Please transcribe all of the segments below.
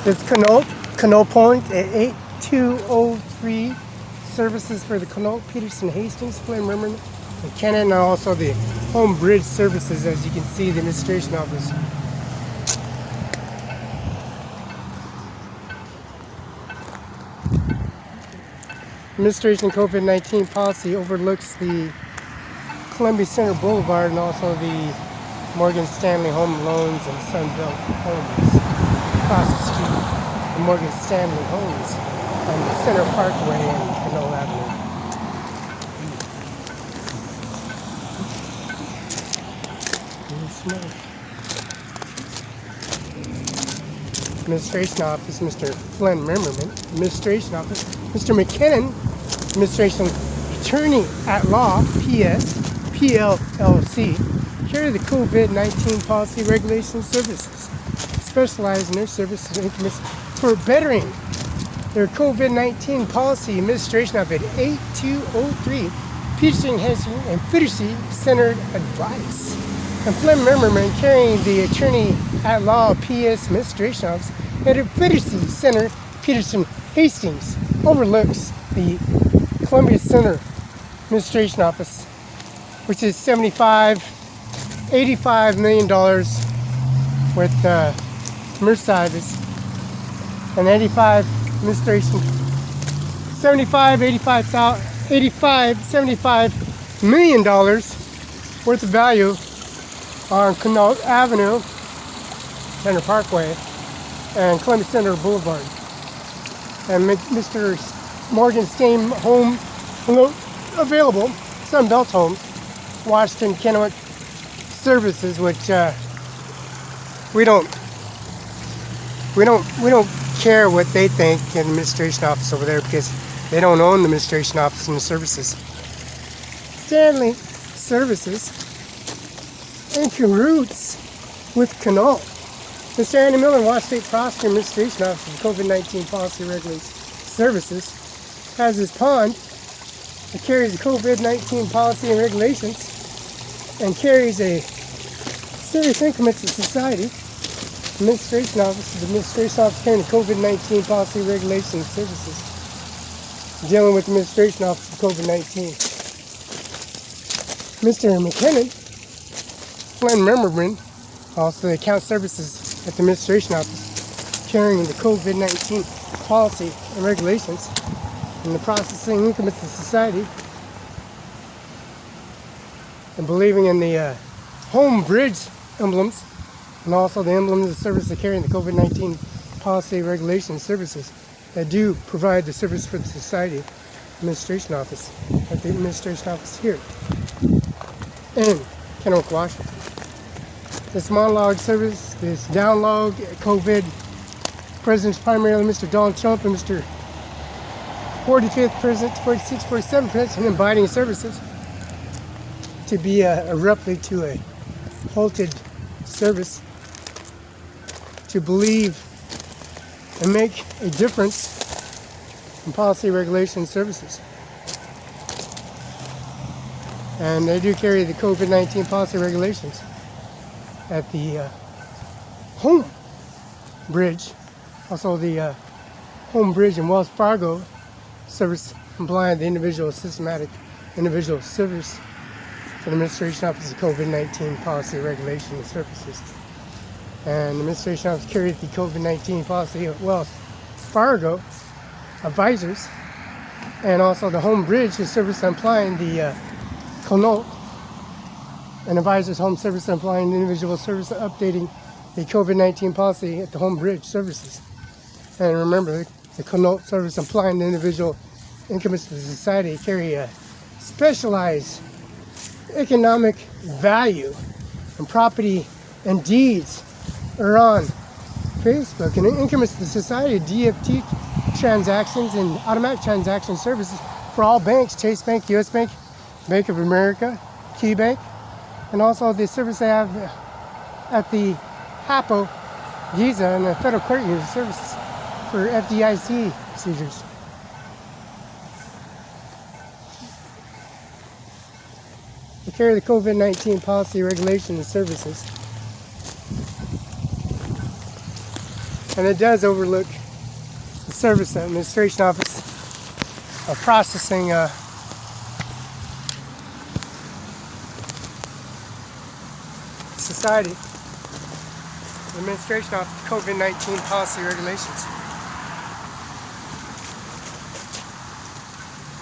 It's Connaught Point at 8203. Services for the Connaught, Peterson, Hastings, Flynn, Merriman, and Kenneth, and also the home bridge services, as you can see, the administration office. Administration COVID-19 policy overlooks the Columbia Center Boulevard and also the Morgan Stanley Home Loans and Sunbelt Homes across the street. The Morgan Stanley Homes on the Center Parkway and Connaught Avenue. Administration Office, Mr. Flynn Merriman. Administration Office, Mr. McKinnon. Administration Attorney at Law, PS, PLLC. Carry the COVID-19 policy regulation services. Specialize in their services and increments for bettering their COVID-19 policy. Administration of it 8203 Peterson, Hastings, and Literacy Centered Advice. And Flynn Merriman, carrying the Attorney at Law PS Administration Office at a Literacy Center, Peterson, Hastings, overlooks the Columbia Center Administration Office, which is $85 million with Mercedes, and 85 administration, 75 million dollars worth of value on Connaught Avenue, Center Parkway, and Columbia Center Boulevard. And Mr. Morgan Stain Home available, Sunbelt Homes, Washington Kennewick Services, which we don't care what they think in the administration office over there, because they don't own the administration office and the services. Stanley Services and roots with Connaught. Mr. Andy Miller, Washington State Prosecutor, Administration Office of COVID-19 Policy Regulation Services, has his pond that carries the COVID-19 policy and regulations and carries a serious increment to society. Administration Office is the Administration Office carrying the COVID-19 policy regulation services, dealing with the Administration Office of COVID-19. Mr. McKinnon, Flynn Merriman, also the account services at the Administration Office, carrying the COVID-19 policy and regulations and the processing increments to society, and believing in the home bridge emblems, and also the emblems of the service that carrying the COVID-19 policy regulation services that do provide the service for the society. Administration Office at the Administration Office here in Kennewick, Washington. This monologue service, this download COVID presidents, primarily Mr. Donald Trump and Mr. 45th President, 46th, 47th President, and Biden services to be abruptly to a halted service to believe and make a difference in policy regulation services. And they do carry the COVID-19 policy regulations at the home bridge, also the home bridge in Wells Fargo service, complying the individual service for the Administration Office of COVID-19 policy regulation and services. And the Administration Office carries the COVID-19 policy at Wells Fargo advisors, and also the home bridge is service implying the Connaught and advisors home service implying the individual service updating the COVID-19 policy at the home bridge services. And remember, the Connaught service implying the individual increments to the society carry a specialized economic value and property and deeds are on Facebook, and increments to the society DFT transactions and automatic transaction services for all banks, Chase Bank, US Bank, Bank of America, Key Bank, and also the service they have at the HAPO, Giza, and the Federal Credit Union services for FDIC procedures. They carry the COVID-19 policy regulation and services. And it does overlook the Service Administration Office of Processing Society, the Administration Office of COVID-19 Policy Regulations.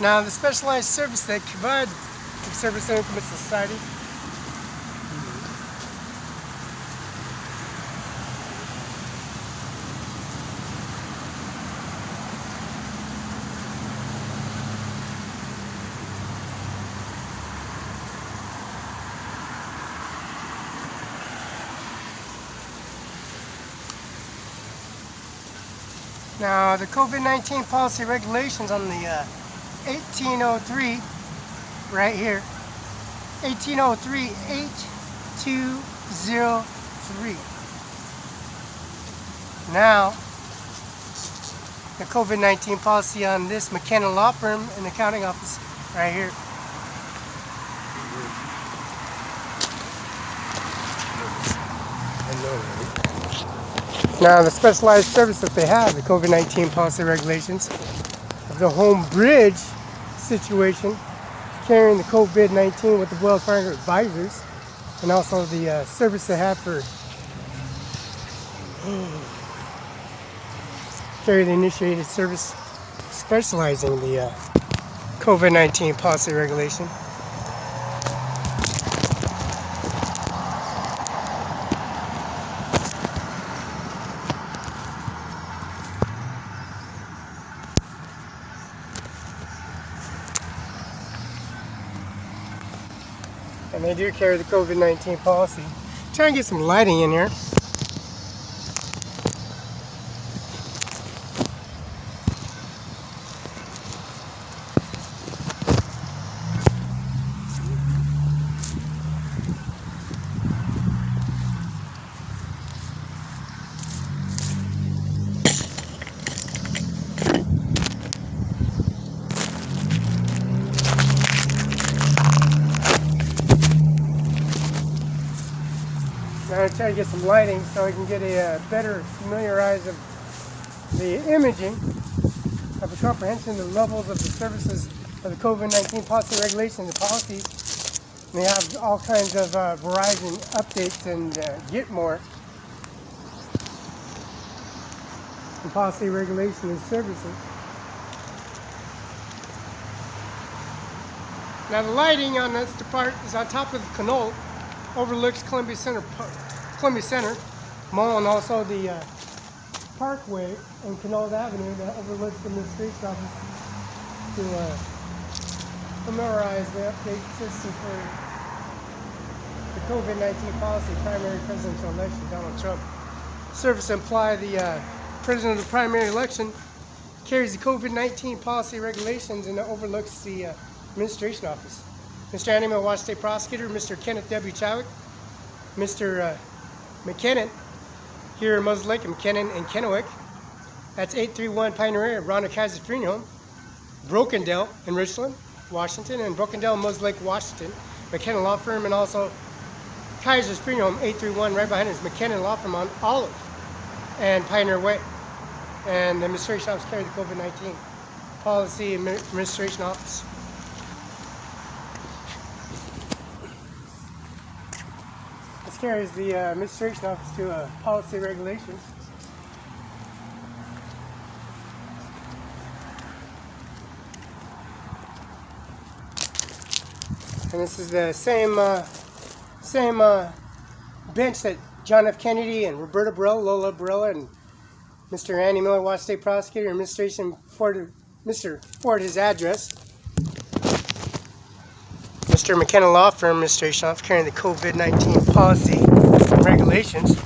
Now, the specialized service that provide the Service Implement Society Now, the COVID-19 policy regulations on the 1803, right here, 1803-8203. Now, the COVID-19 policy on this McKenna Law Firm and Accounting Office, right here. Now, the specialized service that they have, the COVID-19 policy regulations of the home bridge situation, carrying the COVID-19 with the Wells Fargo advisors, and also the service they have for carry the initiated service specializing in the COVID-19 policy regulation. And they do carry the COVID-19 policy. Try and get some lighting in here. Now I'm trying to get some lighting so I can get a better familiarize of the imaging of the comprehension of the levels of the services of the COVID-19 policy regulations and policies. And they have all kinds of Verizon updates and get more and policy regulation and services. Now the lighting on this part is on top of the canal, overlooks Columbia Center Mall, and also the Parkway and Canal Avenue that overlooks the administration office to familiarize the update system for the COVID-19 policy primary presidential election, Donald Trump. Service imply the president of the primary election carries the COVID-19 policy regulations and overlooks the administration office. Mr. Animal Watch State Prosecutor, Mr. Kenneth W. Chadwick, Mr. McKinnon here in Moses Lake, and McKinnon and Kennewick. That's 831 Pioneer Area, Rhonda Kaiser Freedom Home, Brokendale in Richland, Washington, and Brokendale in Moses Lake, Washington. McKinnon Law Firm, and also Kaiser's Freedom Home, 831 right behind us, McKinnon Law Firm on Olive and Pioneer Way. And the administration office carries the COVID-19 policy administration office. This carries the administration office to policy regulations. And this is the same bench that John F. Kennedy and Roberta Barela, Lola Barela, and Mr. Andy Miller, Watch State Prosecutor, administration forwarded Mr. Ford his address. Mr. McKenna Law Firm administration office carrying the COVID-19 policy and regulations.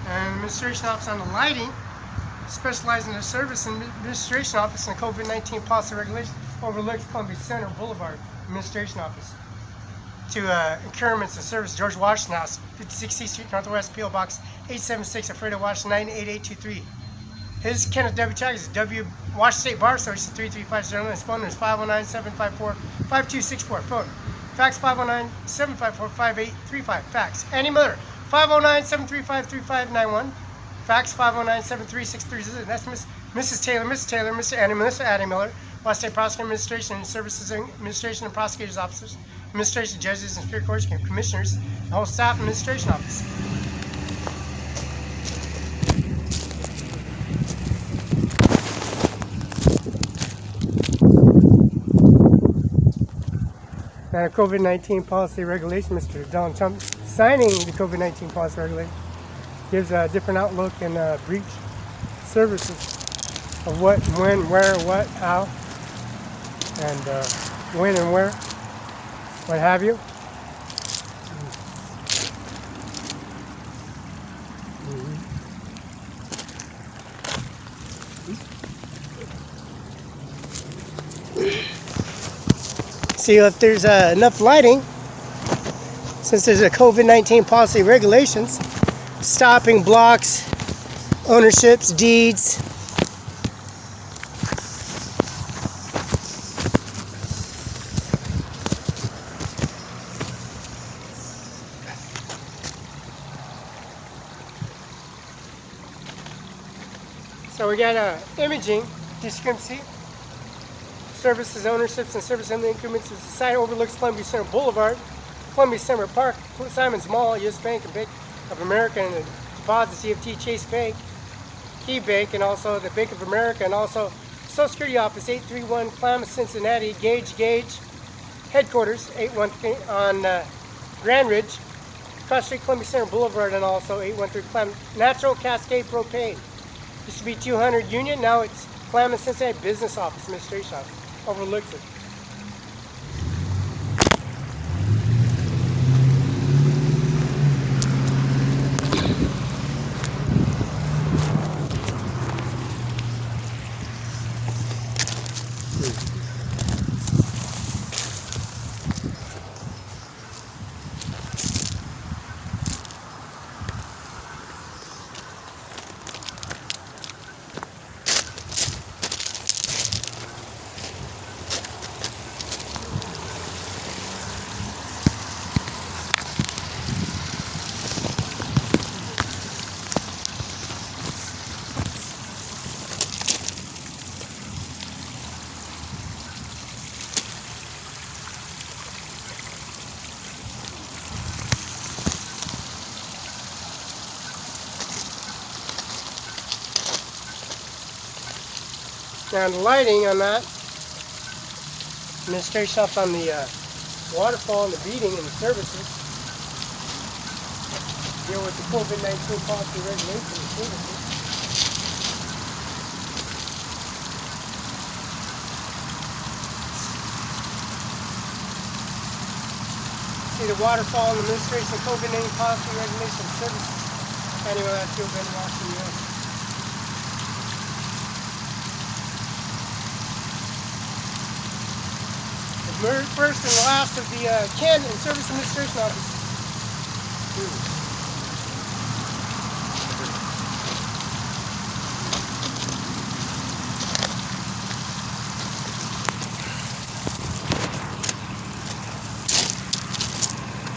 And administration office on the lighting, specializing in the service and administration office and COVID-19 policy regulations, overlooks Columbia Center Boulevard administration office. To incurements of service, George Washington House, 56th Street, Northwest, P.O. Box 876, EPHRATA, Washington 98823. His Kenneth W. Chag is Washington State Bar Association 335. His phone is 509-754-5264. Phone. Fax 509-754-5835. Fax. Annie Miller 509-735-3591. Fax 509-73630. That's Mrs. Taylor, Mr. Annie, Melissa Annie Miller, Washington State Prosecutor Administration and Services Administration and Prosecutors Officers, Administration, Judges, and Superior Courts, Commissioners, the whole staff administration office. Now, COVID-19 policy regulation, Mr. Donald Trump signing the COVID-19 policy regulation gives a different outlook and breach services of what, when, where, what, how, and when and where, what have you. See if there's enough lighting, since there's a COVID-19 policy regulations stopping blocks, ownerships, deeds. So we got imaging discrepancy. Services, ownerships, and service increments. The site overlooks Columbia Center Boulevard, Columbia Center Park, Simon's Mall, U.S. Bank and Bank of America, and the deposits, EFT, Chase Bank, Key Bank, and also the Bank of America, and also Social Security Office, 831 Klamath, Cincinnati, Gage, headquarters, 813 on Grand Ridge, Cross Street, Columbia Center Boulevard, and also 813 Klamath, Natural Cascade Propane. Used to be 200 Union, now it's Klamath, Cincinnati Business Office, Administration Office. Overlooks it. Now the lighting on that, administration up on the waterfall and the beating and the services, deal with the COVID-19 policy regulation and services. See the waterfall and administration of COVID-19 policy regulation and services. Anyway, that's your Ben Washington, U.S. First and last of the Ken and Service Administration Office.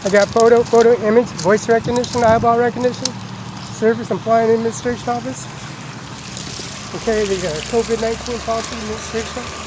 I got photo, image, voice recognition, eyeball recognition, Service Employee Administration Office. Okay, the COVID-19 Policy Administration.